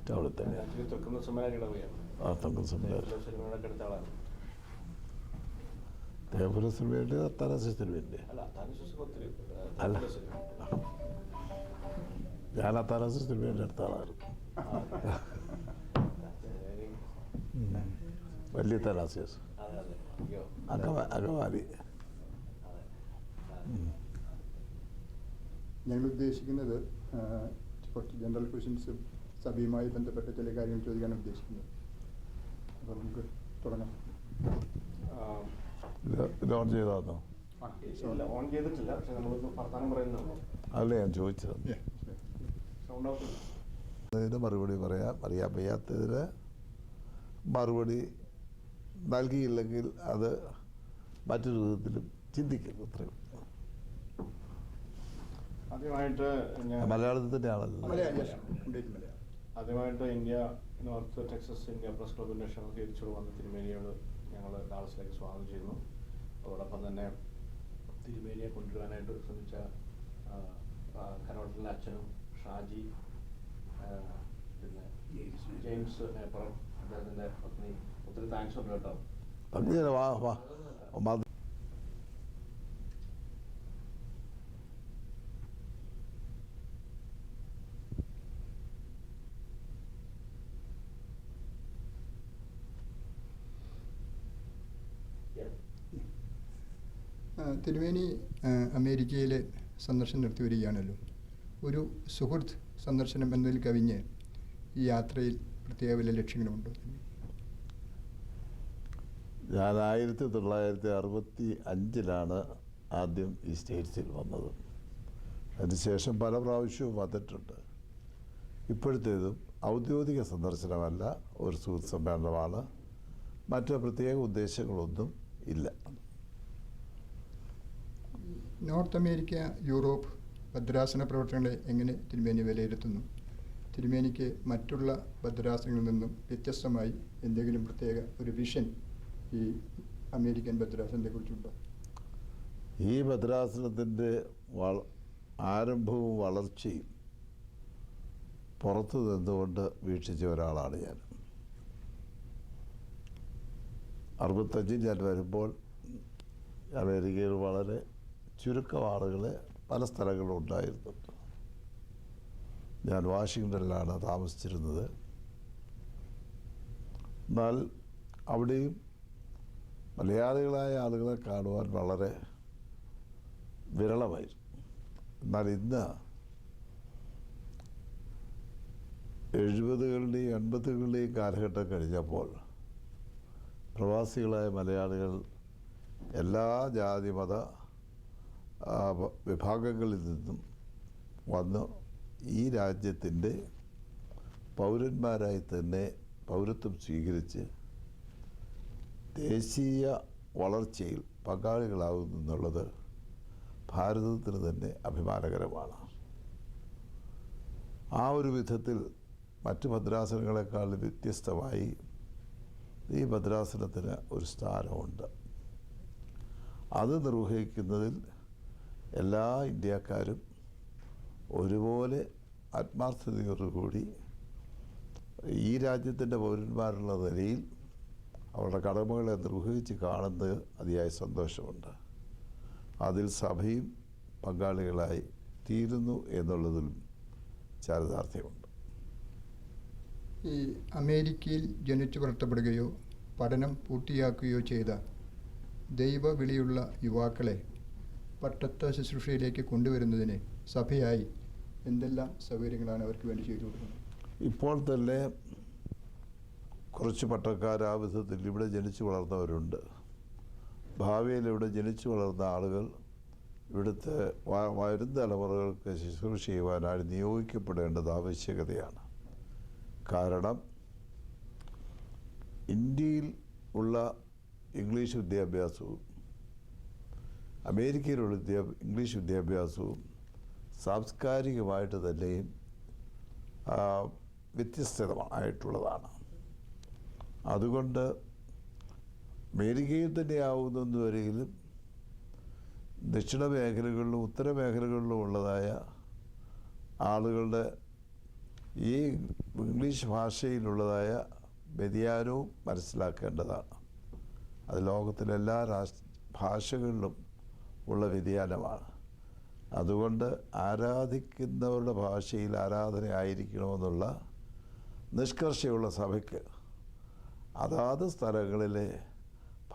ടൗണിൽ തന്നെയാണ്. തൊക്കുന്ന സെമിനാരി ഇടവകയാണ്. സിനിമയുടെ അടുത്ത ആളാണ്. തേവര സിനിമയുടെ അത്താനാശ സിനിമയുണ്ട്. അല്ല, ഞാൻ അത്താനാശ സിനിമയുടെ അടുത്ത ആളായിരുന്നു. വലിയ തനാസിയസ് അകവാലി. ഞങ്ങൾ ഉദ്ദേശിക്കുന്നത് കുറച്ച് ജനറൽ ക്വസ്റ്റ്യൻസും സഭയുമായി ബന്ധപ്പെട്ട ചില കാര്യങ്ങൾ ചോദിക്കാനാണ് ഉദ്ദേശിക്കുന്നത്. അപ്പോൾ നമുക്ക് തുടങ്ങാം. ഇത് ഓൺ ചെയ്താന്നോ? ഓൺ ചെയ്തിട്ടില്ല, പക്ഷെ നമ്മളൊന്ന് വർത്താനം പറയുന്നുള്ളൂ. അതല്ലേ ഞാൻ ചോദിച്ചത്. അതിന് മറുപടി പറയാം. അറിയാൻ വയ്യാത്തതിന് മറുപടി നൽകിയില്ലെങ്കിൽ അത് മറ്റൊരു വിധത്തിലും ചിന്തിക്കുന്നു. അത്രയും ആദ്യമായിട്ട് മലയാളത്തിൽ തന്നെയാണല്ലോ. ആദ്യമായിട്ട് India north Texas India press ക്ലബിൻ്റെ ക്ഷണം തിരിച്ചു വന്ന തിരുമേനിയോട് ഞങ്ങൾ ഡാളസിലേക്ക് സ്വാഗതം ചെയ്യുന്നു. അതോടൊപ്പം തന്നെ തിരുമേനിയെ കൊണ്ടുവരാനായിട്ട് ശ്രമിച്ച കരോട്ടിലെ അച്ഛനും ഷാജി, പിന്നെ ജെയിംസ് നേപ്പറം, അദ്ദേഹത്തിൻ്റെ പത്നി, ഒത്തിരി താങ്ക്സ് ഉണ്ട് കേട്ടോ. തിരുമേനി അമേരിക്കയിൽ സന്ദർശനം നടത്തി വരികയാണല്ലോ. ഒരു സുഹൃത്ത് സന്ദർശനം എന്നതിൽ കവിഞ്ഞ് ഈ യാത്രയിൽ പ്രത്യേക വല്ല ലക്ഷ്യങ്ങളുണ്ടോ? ഞാൻ 1965 ആദ്യം ഈ സ്റ്റേറ്റ്സിൽ വന്നത്. അതിനുശേഷം പല പ്രാവശ്യവും വന്നിട്ടുണ്ട്. ഇപ്പോഴത്തേതും ഔദ്യോഗിക സന്ദർശനമല്ല, ഒരു സുഹൃത്ത് സമ്മേളനമാണ്. മറ്റ് പ്രത്യേക ഉദ്ദേശങ്ങളൊന്നും ഇല്ല. നോർത്ത് അമേരിക്ക, യൂറോപ്പ് ഭദ്രാസന പ്രവർത്തനങ്ങളെ എങ്ങനെ തിരുമേനി വിലയിരുത്തുന്നു? തിരുമേനിക്ക് മറ്റുള്ള ഭദ്രാസനങ്ങളിൽ നിന്നും വ്യത്യസ്തമായി എന്തെങ്കിലും പ്രത്യേക ഒരു വിഷൻ ഈ അമേരിക്കൻ ഭദ്രാസനത്തെക്കുറിച്ചുണ്ടോ? ഈ ഭദ്രാസനത്തിൻ്റെ ആരംഭവും വളർച്ചയും പുറത്തു നിന്നുകൊണ്ട് വീക്ഷിച്ച ഒരാളാണ് ഞാൻ. 65 ഞാൻ വരുമ്പോൾ അമേരിക്കയിൽ വളരെ ചുരുക്കം ആളുകൾ പല സ്ഥലങ്ങളിലും ഉണ്ടായിരുന്നുണ്ട്. ഞാൻ വാഷിങ്ടണിലാണ് താമസിച്ചിരുന്നത്. എന്നാൽ അവിടെയും മലയാളികളായ ആളുകളെ കാണുവാൻ വളരെ വിരളമായിരുന്നു. എന്നാൽ ഇന്ന് 70കളുടെയും 80കളുടെയും കാലഘട്ടം കഴിഞ്ഞപ്പോൾ പ്രവാസികളായ മലയാളികൾ എല്ലാ ജാതി മത വിഭാഗങ്ങളിൽ നിന്നും വന്ന് ഈ രാജ്യത്തിൻ്റെ പൗരന്മാരായി തന്നെ പൗരത്വം സ്വീകരിച്ച് ദേശീയ വളർച്ചയിൽ പങ്കാളികളാകുന്നു എന്നുള്ളത് ഭാരതത്തിന് തന്നെ അഭിമാനകരമാണ്. ആ ഒരു വിധത്തിൽ മറ്റ് ഭദ്രാസനങ്ങളെക്കാൾ വ്യത്യസ്തമായി ഈ ഭദ്രാസനത്തിന് ഒരു സ്ഥാനമുണ്ട്. അത് നിർവഹിക്കുന്നതിൽ എല്ലാ ഇന്ത്യക്കാരും ഒരുപോലെ ആത്മാർത്ഥതയോടുകൂടി ഈ രാജ്യത്തിൻ്റെ പൗരന്മാരുള്ള നിലയിൽ അവരുടെ കടമകളെ നിർവഹിച്ച് കാണുന്നത് അതിയായ സന്തോഷമുണ്ട്. അതിൽ സഭയും പങ്കാളികളായി തീരുന്നു എന്നുള്ളതിലും ചാരിതാർത്ഥ്യമുണ്ട്. ഈ അമേരിക്കയിൽ ജനിച്ചു വളർത്തപ്പെടുകയോ പഠനം പൂർത്തിയാക്കുകയോ ചെയ്ത ദൈവവിളിയുള്ള യുവാക്കളെ പട്ടത്ത ശുശ്രൂഷയിലേക്ക് കൊണ്ടുവരുന്നതിന് സഭയായി എന്തെല്ലാം സൗകര്യങ്ങളാണ് അവർക്ക് വേണ്ടി ചെയ്തു കൊടുക്കുന്നത്? ഇപ്പോൾ തന്നെ കുറച്ച് പട്ടക്കാർ ആ വിധത്തിൽ ഇവിടെ ജനിച്ചു വളർന്നവരുണ്ട്. ഭാവിയിൽ ഇവിടെ ജനിച്ചു വളർന്ന ആളുകൾ ഇവിടുത്തെ വരും തലമുറകൾക്ക് ശുശ്രൂഷ ചെയ്യുവാനായി നിയോഗിക്കപ്പെടേണ്ടത് ആവശ്യകതയാണ്. കാരണം ഇന്ത്യയിൽ ഉള്ള ഇംഗ്ലീഷ് വിദ്യാഭ്യാസവും അമേരിക്കയിലുള്ള ഇംഗ്ലീഷ് വിദ്യാഭ്യാസവും സാംസ്കാരികമായിട്ട് തന്നെയും വ്യത്യസ്തമായിട്ടുള്ളതാണ്. അതുകൊണ്ട് അമേരിക്കയിൽ തന്നെയാവുന്ന വരെയും ദക്ഷിണ മേഖലകളിലും ഉത്തര മേഖലകളിലും ഉള്ളതായ ആളുകളുടെ ഈ ഇംഗ്ലീഷ് ഭാഷയിലുള്ളതായ വ്യതിയാനവും മനസ്സിലാക്കേണ്ടതാണ്. അത് ലോകത്തിലെ എല്ലാ ഭാഷകളിലും ഉള്ള വ്യതിയാനമാണ്. അതുകൊണ്ട് ആരാധിക്കുന്നവരുടെ ഭാഷയിൽ ആരാധന ആയിരിക്കണമെന്നുള്ള നിഷ്കർഷയുള്ള സഭയ്ക്ക് അതാത് സ്ഥലങ്ങളിലെ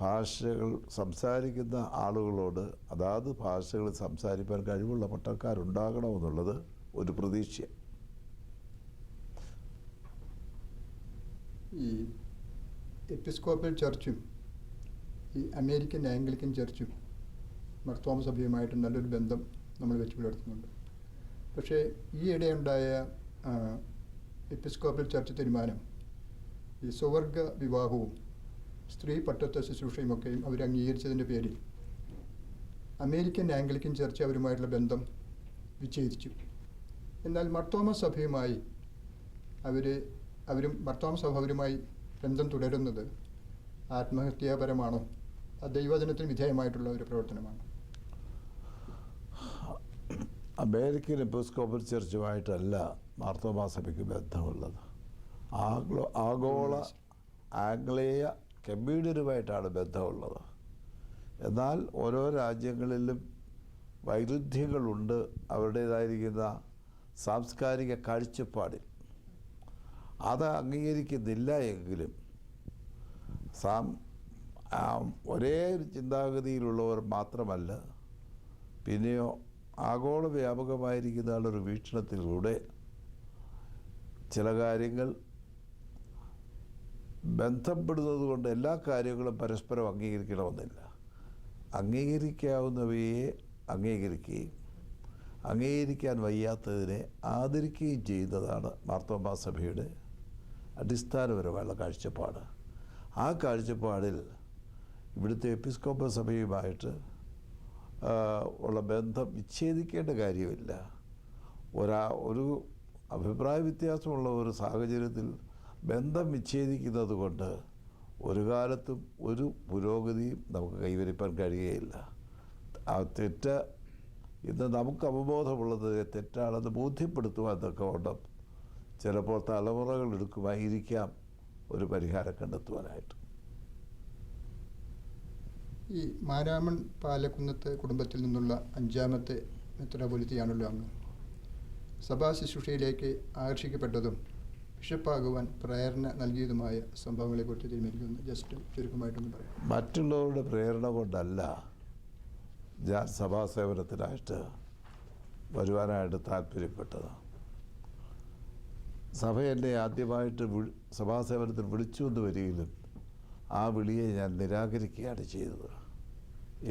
ഭാഷകൾ സംസാരിക്കുന്ന ആളുകളോട് അതാത് ഭാഷകളിൽ സംസാരിക്കാൻ കഴിവുള്ള പട്ടക്കാരുണ്ടാകണമെന്നുള്ളത് ഒരു പ്രതീക്ഷ. ഈ എപ്പിസ്കോപ്പൽ ചർച്ചും ഈ അമേരിക്കൻ ആംഗ്ലിക്കൻ ചർച്ചും മർത്തോമ സഭയുമായിട്ട് നല്ലൊരു ബന്ധം നമ്മൾ വെച്ച് പുലർത്തുന്നുണ്ട്. പക്ഷേ ഈയിടെ ഉണ്ടായ എപ്പിസ്കോപ്പൽ ചർച്ച് തീരുമാനം ഈ സ്വവർഗ വിവാഹവും സ്ത്രീ പട്ടത്വ ശുശ്രൂഷയുമൊക്കെയും അവർ അംഗീകരിച്ചതിൻ്റെ പേരിൽ അമേരിക്കൻ ആംഗ്ലിക്കൻ ചർച്ച് അവരുമായിട്ടുള്ള ബന്ധം വിച്ഛേദിച്ചു. എന്നാൽ മർത്തോമ സഭയുമായി മർത്തോമ സഭ അവരുമായി ബന്ധം തുടരുന്നത് ആത്മഹത്യാപരമാണോ, ദൈവവചനത്തിന് വിധേയമായിട്ടുള്ള ഒരു പ്രവർത്തനമാണ്? അമേരിക്കൻ എപ്പിസ്കോപ്പൽ ചർച്ചുമായിട്ടല്ല മാർത്തോമാ സഭയ്ക്ക് ബന്ധമുള്ളത്. ആഗോള ആംഗ്ലേയ കമ്മ്യൂണിയനുമായിട്ടാണ് ബന്ധമുള്ളത്. എന്നാൽ ഓരോ രാജ്യങ്ങളിലും വൈരുദ്ധ്യങ്ങളുണ്ട് അവരുടേതായിരിക്കുന്ന സാംസ്കാരിക കാഴ്ചപ്പാടിൽ. അത് അംഗീകരിക്കുന്നില്ല എങ്കിലും ഒരേ ചിന്താഗതിയിലുള്ളവർ മാത്രമല്ല, പിന്നെയോ ആഗോള വ്യാപകമായിരിക്കുന്ന ഒരു വീക്ഷണത്തിലൂടെ ചില കാര്യങ്ങൾ ബന്ധപ്പെടുന്നത് കൊണ്ട് എല്ലാ കാര്യങ്ങളും പരസ്പരം അംഗീകരിക്കണമെന്നില്ല. അംഗീകരിക്കാവുന്നവയെ അംഗീകരിക്കുകയും അംഗീകരിക്കാൻ വയ്യാത്തതിനെ ആദരിക്കുകയും ചെയ്യുന്നതാണ് മാർത്തോമാ സഭയുടെ അടിസ്ഥാനപരമായുള്ള കാഴ്ചപ്പാട്. ആ കാഴ്ചപ്പാടിൽ ഇവിടുത്തെ എപ്പിസ്കോപ്പൽ സഭയുമായിട്ട് ഉള്ള ബന്ധം വിച്ഛേദിക്കേണ്ട കാര്യമില്ല. ഒരു അഭിപ്രായ വ്യത്യാസമുള്ള ഒരു സാഹചര്യത്തിൽ ബന്ധം വിച്ഛേദിക്കുന്നത് കൊണ്ട് ഒരു കാലത്തും ഒരു പുരോഗതിയും നമുക്ക് കൈവരിക്കാൻ കഴിയുകയില്ല. ആ തെറ്റ് ഇന്ന് നമുക്ക് അവബോധമുള്ളത് തെറ്റാണെന്ന് ബോധ്യപ്പെടുത്തുവാൻ തക്കവണ്ണം ചിലപ്പോൾ തലമുറകൾ എടുക്കുമായിരിക്കാം ഒരു പരിഹാരം കണ്ടെത്തുവാനായിട്ട്. ഈ മാരാമൺ പാലക്കുന്നത്ത് കുടുംബത്തിൽ നിന്നുള്ള 5ാമത്തെ മെത്രാപ്പൊലീത്തയാണല്ലോ അങ്ങ്. സഭാ ശുശ്രൂഷയിലേക്ക് ആകർഷിക്കപ്പെട്ടതും ബിഷപ്പാകുവാൻ പ്രേരണ നൽകിയതുമായ സംഭവങ്ങളെക്കുറിച്ച് തിരുമേനിക്കൊന്ന് ജസ്റ്റ് ചുരുക്കമായിട്ടൊന്ന് പറയാം. മറ്റുള്ളവരുടെ പ്രേരണ കൊണ്ടല്ല ഞാൻ സഭാസേവനത്തിനായിട്ട് വരുവാനായിട്ട് താല്പര്യപ്പെട്ടത്. സഭ എന്നെ ആദ്യമായിട്ട് സഭാസേവനത്തിൽ വിളിച്ചു എന്ന് വരികയിലും ആ വിളിയെ ഞാൻ നിരാകരിക്കുകയാണ് ചെയ്തത്.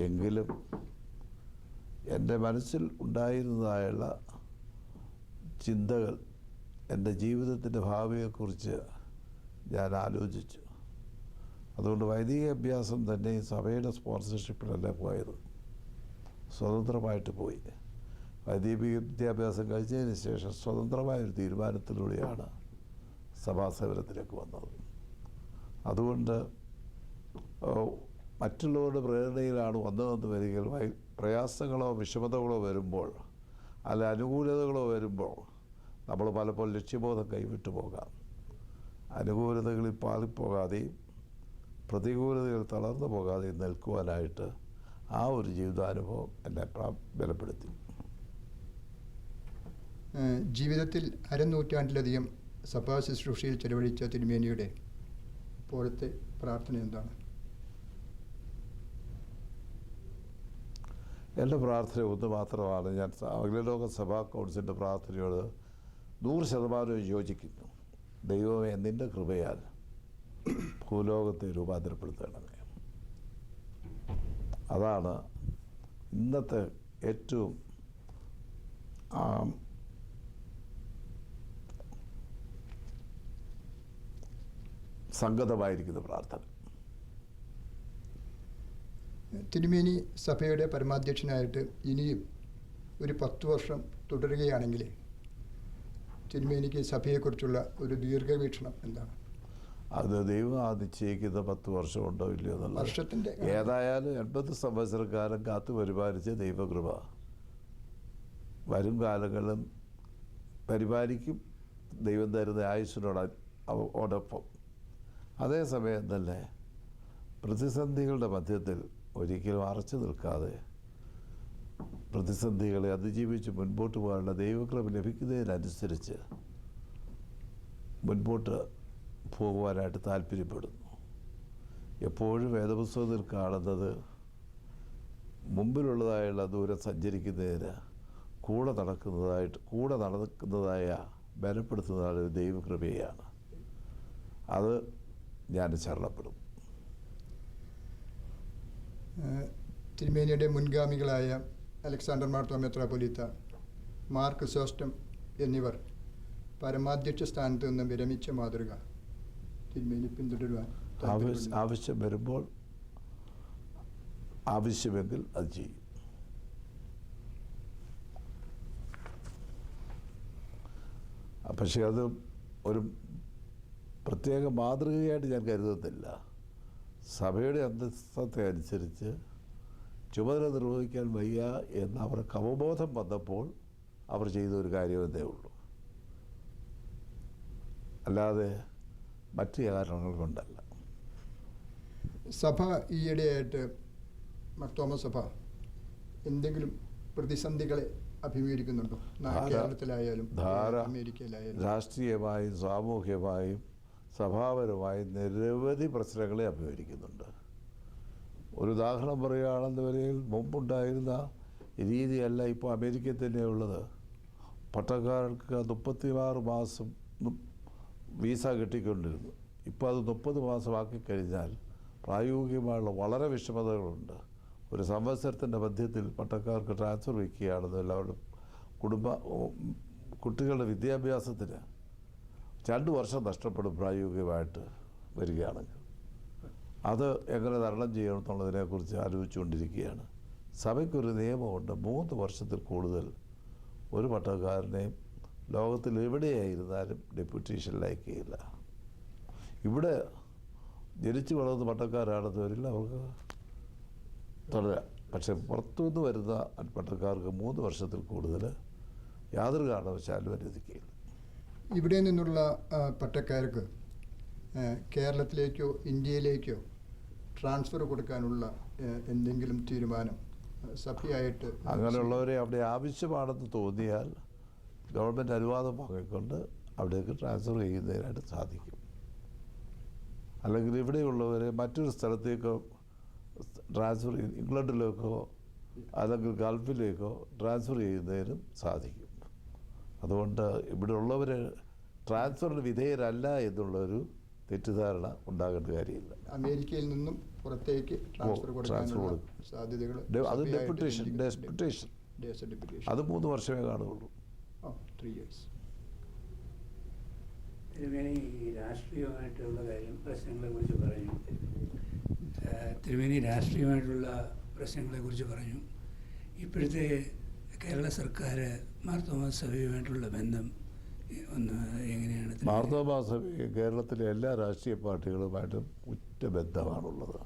എങ്കിലും എൻ്റെ മനസ്സിൽ ഉണ്ടായിരുന്നതായുള്ള ചിന്തകൾ, എൻ്റെ ജീവിതത്തിൻ്റെ ഭാവിയെക്കുറിച്ച് ഞാൻ ആലോചിച്ചു. അതുകൊണ്ട് വൈദിക അഭ്യാസം തന്നെ സഭയുടെ സ്പോൺസർഷിപ്പിലല്ല പോയത്, സ്വതന്ത്രമായിട്ട് പോയി. വൈദിക വിദ്യാഭ്യാസം കഴിഞ്ഞതിന് ശേഷം സ്വതന്ത്രമായൊരു തീരുമാനത്തിലൂടെയാണ് സഭാസേവനത്തിലേക്ക് വന്നത്. അതുകൊണ്ട് മറ്റുള്ളവരുടെ പ്രേരണയിലാണ് വന്നതെന്ന് വരികയിൽ പ്രയാസങ്ങളോ വിഷമതകളോ വരുമ്പോൾ, അല്ല അനുകൂലതകളോ വരുമ്പോൾ നമ്മൾ പലപ്പോൾ ലക്ഷ്യബോധം കൈവിട്ടു പോകാം. അനുകൂലതകളിൽ പാളിപ്പോകാതെയും പ്രതികൂലതകൾ തളർന്നു പോകാതെയും നിൽക്കുവാനായിട്ട് ആ ഒരു ജീവിതാനുഭവം എന്നെ ബലപ്പെടുത്തി. ജീവിതത്തിൽ അരനൂറ്റാണ്ടിലധികം സഭാ ശുശ്രൂഷയിൽ ചെലവഴിച്ച തിരുമേനിയുടെ ഇപ്പോഴത്തെ പ്രാർത്ഥന എന്താണ്? എൻ്റെ പ്രാർത്ഥന ഒന്ന് മാത്രമാണ്. ഞാൻ അഖിലലോക സഭാ കൗൺസിലിൻ്റെ പ്രാർത്ഥനയോട് 100% യോജിക്കുന്നു. ദൈവമേ, നിൻ്റെ കൃപയാൽ ഭൂലോകത്തെ രൂപാന്തരപ്പെടുത്തണമേ. അതാണ് ഇന്നത്തെ ഏറ്റവും സംഗതമായിരിക്കുന്ന പ്രാർത്ഥന. തിരുമേനി സഭയുടെ പരമാധ്യക്ഷനായിട്ട് ഇനിയും ഒരു 10 വർഷം തുടരുകയാണെങ്കിൽ തിരുമേനിക്ക് സഭയെക്കുറിച്ചുള്ള ഒരു ദീർഘവീക്ഷണം എന്താണ്? അത് ദൈവം നിശ്ചയിക്കുന്ന 10 വർഷമുണ്ടോ ഇല്ലയോ എന്നുള്ള വർഷത്തിൻ്റെ ഏതായാലും 80 സംവത്സരക്കാലം കാത്തു പരിപാലിച്ച ദൈവകൃപ വരും കാലങ്ങളും പരിപാലിക്കും, ദൈവം തരുന്ന ആയുസ്സിനോടൊപ്പം. അതേസമയം തന്നെ പ്രതിസന്ധികളുടെ മധ്യത്തിൽ ഒരിക്കലും അറച്ചു നിൽക്കാതെ പ്രതിസന്ധികളെ അതിജീവിച്ച് മുൻപോട്ട് പോകാനുള്ള ദൈവകൃപ ലഭിക്കുന്നതിനനുസരിച്ച് മുൻപോട്ട് പോകുവാനായിട്ട് താല്പര്യപ്പെടുന്നു. എപ്പോഴും വേദപുസ്തകത്തിൽ കാണുന്നത് മുമ്പിലുള്ളതായുള്ള ദൂരം സഞ്ചരിക്കുന്നതിന് കൂടെ നടക്കുന്നതായ ബലപ്പെടുത്തുന്നതായ ഒരു ദൈവകൃപയാണ്. അത് ഞാൻ ശരണപ്പെടും. തിരുമേനിയുടെ മുൻഗാമികളായ അലക്സാണ്ടർ മാർത്തോമാ മെത്രാപ്പൊലീത്ത, മാർ ക്രിസോസ്റ്റം എന്നിവർ പരമാധ്യക്ഷ സ്ഥാനത്ത് നിന്ന് വിരമിച്ച മാതൃക തിരുമേനി പിന്തുടരുവാൻ ആവശ്യമെങ്കിൽ അത് ചെയ്യും. പക്ഷേ അത് ഒരു പ്രത്യേക മാതൃകയായിട്ട് ഞാൻ കരുതുന്നില്ല. സഭയുടെ അന്തസ്ഥത്തെ അനുസരിച്ച് ചുമതല നിർവഹിക്കാൻ വയ്യ എന്ന് അവർക്ക് അവബോധം വന്നപ്പോൾ അവർ ചെയ്ത ഒരു കാര്യമെന്നേ ഉള്ളൂ, അല്ലാതെ മറ്റു കാരണങ്ങൾ കൊണ്ടല്ല. സഭ ഈയിടെയായിട്ട് മർത്തോമാ സഭ എന്തെങ്കിലും പ്രതിസന്ധികളെ അഭിമുഖീകരിക്കുന്നുണ്ടോ? കേരളത്തിലായാലും അമേരിക്കയിലായാലും. രാഷ്ട്രീയമായും സാമൂഹ്യമായും സഭാപരമായും നിരവധി പ്രശ്നങ്ങളെ അഭിമുഖീകരിക്കുന്നുണ്ട്. ഒരു ഉദാഹരണം പറയുകയാണെന്ന വരെയിൽ മുമ്പുണ്ടായിരുന്ന രീതിയല്ല ഇപ്പോൾ അമേരിക്കയിൽ തന്നെയുള്ളത്. പട്ടക്കാർക്ക് 36 മാസം വീസ കിട്ടിക്കൊണ്ടിരുന്നു. ഇപ്പോൾ അത് 30 മാസമാക്കി കഴിഞ്ഞാൽ പ്രായോഗികമായുള്ള വളരെ വിഷമതകളുണ്ട്. ഒരു സംവത്സരത്തിൻ്റെ മധ്യത്തിൽ പട്ടക്കാർക്ക് ട്രാൻസ്ഫർ വയ്ക്കുകയാണെന്ന് എല്ലാവരും കുട്ടികളുടെ വിദ്യാഭ്യാസത്തിന് 2 വർഷം നഷ്ടപ്പെടും പ്രായോഗികമായിട്ട് വരികയാണെങ്കിൽ. അത് എങ്ങനെ തരണം ചെയ്യണമെന്നുള്ളതിനെക്കുറിച്ച് ആലോചിച്ചുകൊണ്ടിരിക്കുകയാണ്. സഭയ്ക്കൊരു നിയമമുണ്ട്, 3 വർഷത്തിൽ കൂടുതൽ ഒരു പട്ടക്കാരനെയും ലോകത്തിൽ എവിടെയായിരുന്നാലും ഡെപ്യൂട്ടേഷനിൽ അയക്കുകയില്ല. ഇവിടെ ജനിച്ചു വളർന്ന പട്ടക്കാരാണെന്നവരിൽ അവർക്ക് തുടരാം. പക്ഷെ പുറത്തുനിന്ന് വരുന്ന പട്ടക്കാർക്ക് 3 വർഷത്തിൽ കൂടുതൽ യാതൊരു കാരണവശാലും അനുവദിക്കുകയില്ല. ഇവിടെ നിന്നുള്ള പട്ടക്കാർക്ക് കേരളത്തിലേക്കോ ഇന്ത്യയിലേക്കോ ട്രാൻസ്ഫർ കൊടുക്കാനുള്ള എന്തെങ്കിലും തീരുമാനം സഭയായിട്ട്? അങ്ങനെയുള്ളവരെ അവിടെ ആവശ്യമാണെന്ന് തോന്നിയാൽ ഗവൺമെൻറ് അനുവാദം വാങ്ങിക്കൊണ്ട് അവിടേക്ക് ട്രാൻസ്ഫർ ചെയ്യുന്നതിനായിട്ട് സാധിക്കും. അല്ലെങ്കിൽ ഇവിടെയുള്ളവരെ മറ്റൊരു സ്ഥലത്തേക്കോ ട്രാൻസ്ഫർ, ഇംഗ്ലണ്ടിലേക്കോ അല്ലെങ്കിൽ ഗൾഫിലേക്കോ ട്രാൻസ്ഫർ ചെയ്യുന്നതിനും സാധിക്കും. അതുകൊണ്ട് ഇവിടെ ഉള്ളവർ ട്രാൻസ്ഫറിന് വിധേയരല്ല എന്നുള്ളൊരു തെറ്റിദ്ധാരണ ഉണ്ടാകേണ്ട കാര്യമില്ല. അമേരിക്കയിൽ നിന്നും പുറത്തേക്ക് ട്രാൻസ്ഫർ കൊടുക്കാനുള്ള സാധ്യതകൾ അത് ഡെപ്യൂട്ടേഷൻ അത് 3 വർഷമേ കാണുകയുള്ളൂ. 3 years. തിരുമേനി രാഷ്ട്രീയമായിട്ടുള്ള പ്രശ്നങ്ങളെക്കുറിച്ച് പറഞ്ഞു. തിരുമേനി രാഷ്ട്രീയമായിട്ടുള്ള പ്രശ്നങ്ങളെക്കുറിച്ച് പറഞ്ഞു. ഇപ്പോഴത്തെ കേരള സർക്കാർ മാർത്തോമാ സഭയുമായിട്ടുള്ള ബന്ധം ഒന്ന് എങ്ങനെയാണ്? മാർത്തോമാ സഭ കേരളത്തിലെ എല്ലാ രാഷ്ട്രീയ പാർട്ടികളുമായിട്ടും ഉറ്റ ബന്ധമാണുള്ളത്.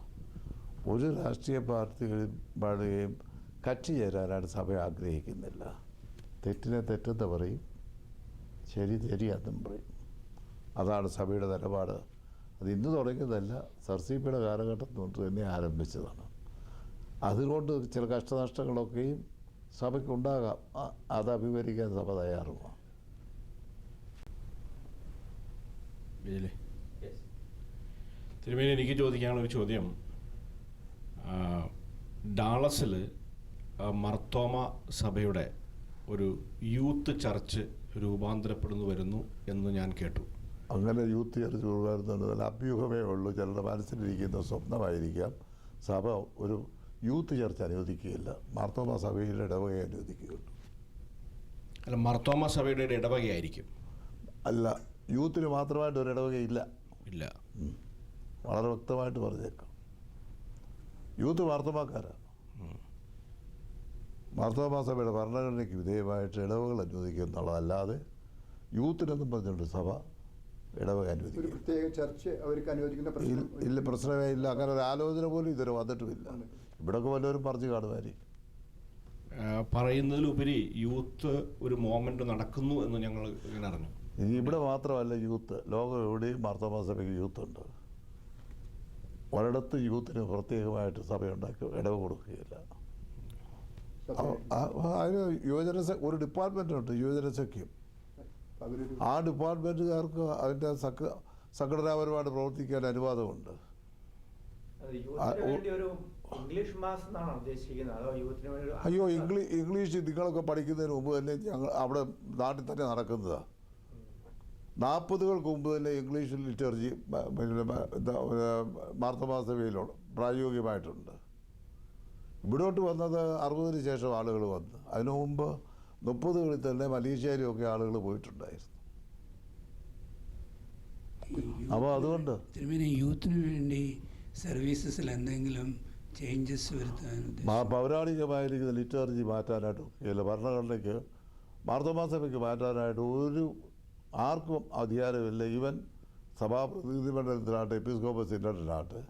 ഒരു രാഷ്ട്രീയ പാർട്ടികളുടെയും കക്ഷി ചേരാനായിട്ട് സഭ ആഗ്രഹിക്കുന്നില്ല. തെറ്റിനെ തെറ്റെന്ന് പറയും, ശരി ശരിയാണെന്നും പറയും. അതാണ് സഭയുടെ നിലപാട്. അത് ഇന്ന് തുടങ്ങിയതല്ല, സർസിപിയുടെ കാലഘട്ടം തൊട്ട് തന്നെ ആരംഭിച്ചതാണ്. അതുകൊണ്ട് ചില കഷ്ടനഷ്ടങ്ങളൊക്കെയും സഭയ്ക്കുണ്ടാകാം. അത് അഭിമുഖീകരിക്കാൻ സഭ തയ്യാറുമാണ്. തിരുമേനി, എനിക്ക് ചോദിക്കാനുള്ള ഒരു ചോദ്യം, ഡാളസിൽ മർത്തോമാ സഭയുടെ ഒരു യൂത്ത് ചർച്ച് രൂപാന്തരപ്പെടുന്നു വരുന്നു എന്ന് ഞാൻ കേട്ടു. അങ്ങനെ യൂത്ത് ചർച്ച് രൂപാന്തരം അഭ്യൂഹമേ ഉള്ളൂ. ചിലരുടെ മനസ്സിലിരിക്കുന്ന സ്വപ്നമായിരിക്കാം. സഭ ഒരു യൂത്ത് ചർച്ച് അനുവദിക്കുകയില്ല. മാർത്തോമാ സഭയുടെ ഇടവകയെ അനുവദിക്കുകയുള്ളൂ. അല്ല, മാർത്തോമാ സഭയുടെ ഇടവകയായിരിക്കും. അല്ല, യൂത്തിന് മാത്രമായിട്ട് ഒരു ഇടവകയില്ല. ഇല്ല, വളരെ വ്യക്തമായിട്ട് പറഞ്ഞേക്കാം. യൂത്ത് മാർത്തോമാക്കാരാണ്. മാർത്തോമാ സഭയുടെ ഭരണഘടനയ്ക്ക് വിധേയമായിട്ട് ഇടവകൾ അനുവദിക്കുക എന്നുള്ളതല്ലാതെ യൂത്തിനൊന്നും പറഞ്ഞുകൊണ്ട് സഭ ഇടവക അനുവദിക്കും. പ്രത്യേക ചർച്ച് അവർക്ക് അനുവദിക്കുന്ന ഇല്ല, പ്രശ്നമേ ഇല്ല. അങ്ങനെ ഒരു ആലോചന പോലും ഇതുവരെ വന്നിട്ടുമില്ല. ഇവിടെയൊക്കെ വല്ലവരും പറഞ്ഞു കാണുമായിരിക്കും. പറയുന്നതിലുപരി യൂത്ത് ഒരു മോമെന്റ് നടക്കുന്നു എന്ന് ഞങ്ങൾ ഇങ്ങനെ അറിഞ്ഞു. ഇനി ഇവിടെ മാത്രമല്ല യൂത്ത്, ലോകം എവിടെയും മാർത്തോമാ സഭയ്ക്ക് യൂത്തുണ്ട്. ഒരിടത്ത് യൂത്തിന് പ്രത്യേകമായിട്ട് സഭയുണ്ടാക്കി ഇടവ് കൊടുക്കുകയില്ല. അതിന് ഒരു ഡിപ്പാർട്ട്മെൻറ്റുണ്ട്, യുവജനസഖ്യം. അവരൊരു ആ ഡിപ്പാർട്ട്മെൻറ്റുകാർക്ക് അതിൻ്റെ സംഘടനാപരമായിട്ട് പ്രവർത്തിക്കാൻ അനുവാദമുണ്ട്. ഇംഗ്ലീഷ് മാസ് എന്നാണ് ഉദ്ദേശിക്കുന്നത്, അതോ യൂത്തിന് വേണ്ടി? അയ്യോ, ഇംഗ്ലീഷ് നിങ്ങളൊക്കെ പഠിക്കുന്നതിന് മുമ്പ് തന്നെ ഞങ്ങൾ അവിടെ നാട്ടിൽ തന്നെ നടക്കുന്നതാണ്. 40കൾക്ക് മുമ്പ് തന്നെ ഇംഗ്ലീഷ് ലിറ്ററേച്ചർ മാർത്തോമാ സഭയിലുള്ള പ്രായോഗികമായിട്ടുണ്ട്. ഇവിടോട്ട് വന്നത് 60-ന് ശേഷം ആളുകൾ വന്ന്. അതിനു മുമ്പ് 30കളിൽ തന്നെ മലേഷ്യയിലുമൊക്കെ ആളുകൾ പോയിട്ടുണ്ടായിരുന്നു. അപ്പോൾ അതുകൊണ്ട് തിരുമേനി യൂത്തിന് വേണ്ടി സർവീസസിൽ എന്തെങ്കിലും ചേഞ്ചസ് വരുത്താൻ പൗരാണികമായിരിക്കുന്ന ലിറ്ററേച്ചർ മാറ്റാനായിട്ട് ഒക്കെയില്ല. ഭരണഘടനയ്ക്ക് മാർത്തോമാ സഭയ്ക്ക് മാറ്റാനായിട്ട് ആർക്കും അധികാരമില്ല. ഈവൻ സഭാപ്രതിനിധി മണ്ഡലത്തിനാട്ടെ, എപ്പിസ്കോപ്പസ് സിനഡിനാട്ടെ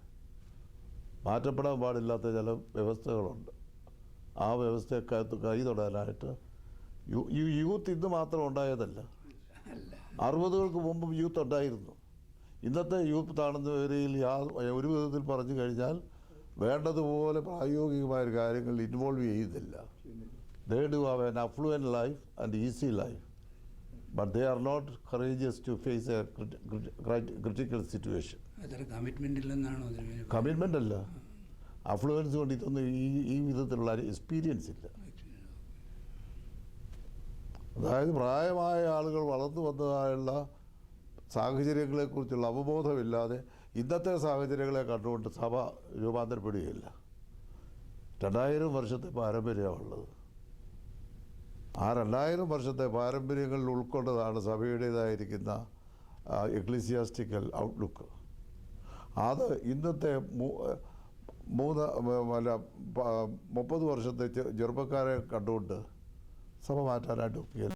മാറ്റപ്പെടാൻ പാടില്ലാത്ത ചില വ്യവസ്ഥകളുണ്ട്. ആ വ്യവസ്ഥയ്ക്കകത്ത് കൈ തൊടാനായിട്ട് യൂത്ത് ഇന്ന് മാത്രം ഉണ്ടായതല്ല, 60കൾക്ക് മുമ്പും യൂത്ത് ഉണ്ടായിരുന്നു. ഇന്നത്തെ യൂത്ത് ആണെന്ന വരിയിൽ ഒരു വിധത്തിൽ പറഞ്ഞു കഴിഞ്ഞാൽ വേണ്ടതുപോലെ പ്രായോഗികമായ കാര്യങ്ങളിൽ ഇൻവോൾവ് ചെയ്യുന്നില്ല. They do have an affluent life and easy life, but they are not courageous to face a critical situation. അത്ര കമ്മിറ്റ്മെൻ്റ് ഇല്ലെന്നാണോ തിരുമേനി? കമ്മിറ്റ്മെൻ്റ് അല്ല, അഫ്ലുവൻസ് കൊണ്ട് ഇതൊന്നും ഈ വിധത്തിലുള്ള എക്സ്പീരിയൻസ് ഇല്ല. അതായത് പ്രായമായ ആളുകൾ വളർന്നു വന്നതായുള്ള സാഹചര്യങ്ങളെക്കുറിച്ചുള്ള അവബോധമില്ലാതെ ഇന്നത്തെ സാഹചര്യങ്ങളെ കണ്ടുകൊണ്ട് സഭ രൂപാന്തരപ്പെടുകയില്ല. 2000 വർഷത്തെ പാരമ്പര്യമുള്ളത്. ആ 2000 വർഷത്തെ പാരമ്പര്യങ്ങളിൽ ഉൾക്കൊണ്ടതാണ് സഭയുടേതായിരിക്കുന്ന എക്ലീസിയാസ്റ്റിക്കൽ ഔട്ട്ലുക്ക്. അത് ഇന്നത്തെ 30 വർഷത്തെ ചെറുപ്പക്കാരെ കണ്ടുകൊണ്ട് സഭ മാറ്റാനായിട്ട് ഒക്കെയില്ല.